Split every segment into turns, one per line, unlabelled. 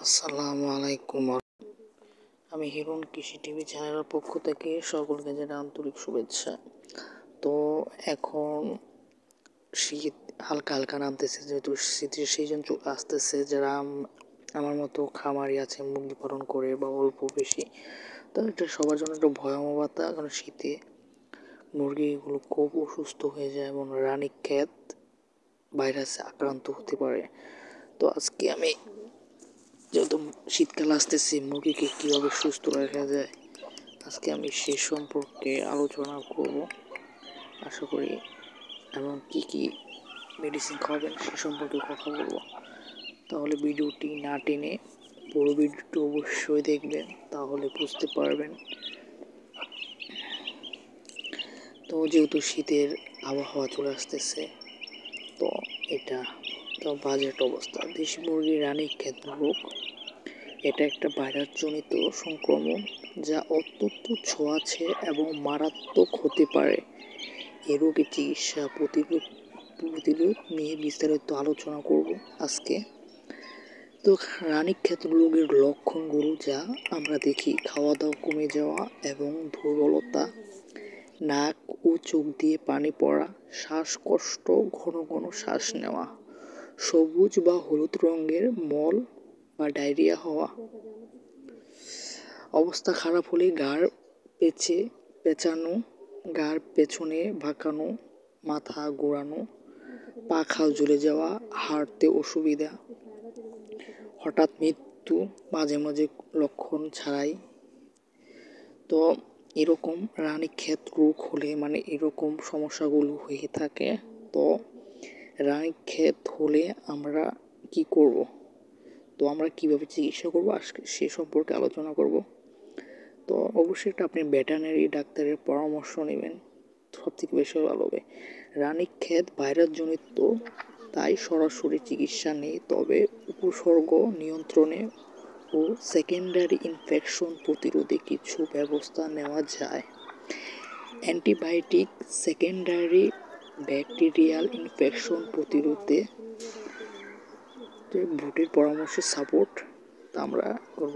আসসালামু আলাইকুম। আমি হিরণ কৃষি টিভি চ্যানেলের পক্ষ থেকে সকলকে জানাই আন্তরিক শুভেচ্ছা। তো এখন শীত হালকা হালকা নামতেছে, যেহেতু শীতের সিজন চলে আসতেছে। যারা আমার মতো খামারি আছে, মুরগি পালন করে বা অল্প বেশি, তো এটা সবার জন্য একটা ভয়াবহ বার্তা। কারণ শীতে মুরগিগুলো খুব অসুস্থ হয়ে যায় এবং রানীক্ষেত ভাইরাসে আক্রান্ত হতে পারে। তো আজকে আমি, যেহেতু শীতকাল আসতেছে, মুরগিকে কীভাবে সুস্থ রাখা যায় আজকে আমি সে সম্পর্কে আলোচনা করব। আশা করি এবং কী মেডিসিন খাওয়াবেন সে সম্পর্কে কথা বলবো। তাহলে ভিডিওটি না টেনে পুরো ভিডিওটি অবশ্যই দেখবেন, তাহলে বুঝতে পারবেন। তো যেহেতু শীতের আবহাওয়া চলে আসতেছে, তো এটা তো বাজেট অবস্থা। দেশি মুরগির রানীক্ষেত রোগ, এটা একটা ভাইরাসজনিত সংক্রমণ যা অত্যন্ত ছোঁয়াচে এবং মারাত্মক হতে পারে। এ রোগের চিকিৎসা প্রতিরোধ নিয়ে বিস্তারিত আলোচনা করব আজকে। তো রানীক্ষেত রোগের লক্ষণগুলো যা আমরা দেখি: খাওয়া দাওয়া কমে যাওয়া এবং দুর্বলতা, নাক ও চোখ দিয়ে পানি পড়া, শ্বাসকষ্ট, ঘন ঘন শ্বাস নেওয়া, সবুজ বা হলুদ রঙের মল বা ডায়রিয়া হওয়া, অবস্থা খারাপ হলে ঘাড় পেঁচানো, ঘাড় পেছনে বাঁকানো, মাথা ঘোরানো, পা খাল ঝুলে যাওয়া, হাঁটতে অসুবিধা, হঠাৎ মৃত্যু মাঝে মাঝে লক্ষণ ছাড়াই। তো এরকম রানীক্ষেত রোগ হলে এরকম সমস্যাগুলো হয়ে থাকে। তো রানীক্ষেত হলে আমরা কি করব, তো আমরা কিভাবে চিকিৎসা করব আজকে সে সম্পর্কে আলোচনা করব। তো অবশ্যই আপনি ভেটেরিনারি ডাক্তারের পরামর্শ নেবেন, সবথেকে বেশি ভালো হবে। রানীক্ষেত ভাইরাসজনিত, তাই সরাসরি চিকিৎসা নেই, তবে উপসর্গ নিয়ন্ত্রণে ও সেকেন্ডারি ইনফেকশন প্রতিরোধে কিছু ব্যবস্থা নেওয়া যায়। অ্যান্টিবায়োটিক, সেকেন্ডারি ব্যাকটেরিয়াল ইনফেকশন প্রতিরোধে ভোটের পরামর্শে সাপোর্ট আমরা করব।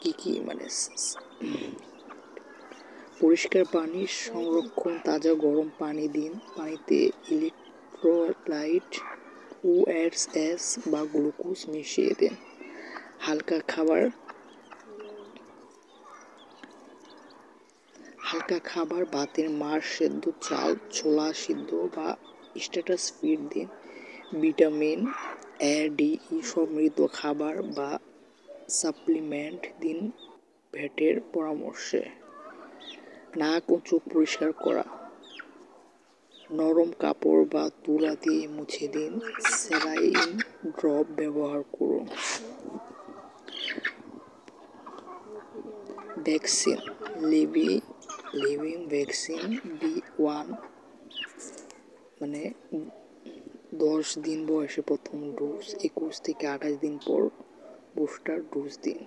কি পরিষ্কার পানি সংরক্ষণ, তাজা গরম পানি দিন, পানিতে ইলেকট্রোলাইট, ORS বা গ্লুকোজ মিশিয়ে দিন। হালকা খাবার ভাতের মাড় সেদ্ধ, চাল, ছোলা সিদ্ধ বা স্ট্যাটাস ফিড দিন। ভিটামিন A-D সমৃদ্ধ খাবার বা সাপ্লিমেন্ট দিন ভেটের পরামর্শে। নাক ও চোখ পরিষ্কার করা, নরম কাপড় বা তুলা দিয়ে মুছে দিন। স্যালাইন ড্রপ ব্যবহার করুন। ভ্যাকসিন, লিভিং ভ্যাকসিন B1 10 দিন বয়সে প্রথম ডোজ, 21 থেকে 28 দিন পর বুস্টার ডোজ দিন।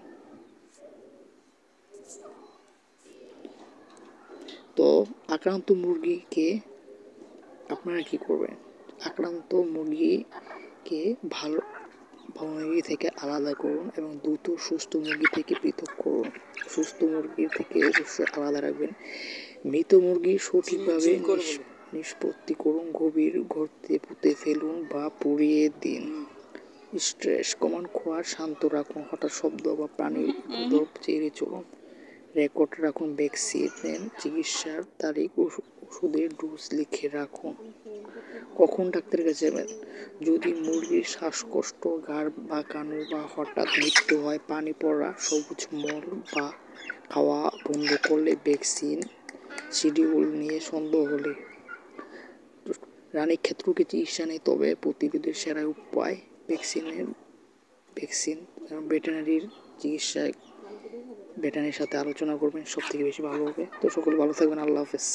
তো আক্রান্ত মুরগিকে আপনারা কি করবেন? আক্রান্ত মুরগিকে ভালো মুরগি থেকে আলাদা করুন এবং দ্রুত সুস্থ মুরগি থেকে পৃথক করুন। সুস্থ মুরগির থেকে অবশ্যই আলাদা রাখবেন। মৃত মুরগি সঠিকভাবে নিষ্পত্তি করুন, গভীর গর্তে পুঁতে ফেলুন বা পুড়িয়ে দিন। স্ট্রেস কমান, খোয়া শান্ত রাখুন, হঠাৎ শব্দ বা প্রাণীর উপদ্রব এড়িয়ে চলুন। রেকর্ড রাখুন ভ্যাকসিনের চিকিৎসার তারিখ, ওষুধের ডোজ লিখে রাখুন। কখন ডাক্তারের কাছে যাবেন? যদি মুরগির শ্বাসকষ্ট, ঘাড় বাঁকানো বা হঠাৎ মৃত্যু হয়, পানি পড়া, সবুজ মল বা খাওয়া বন্ধ করলে, ভ্যাকসিন শিডিউল নিয়ে সন্দেহ হলে। রানীক্ষেত রোগের চিকিৎসা নেই, তবে প্রতিরোধের সেরা উপায় ভ্যাকসিন। ভেটেরিনারির চিকিৎসায় ভেটেরিনারির সাথে আলোচনা করবেন, সব থেকে বেশি ভালো হবে। তো সকলে ভালো থাকবেন। আল্লাহ হাফেজ।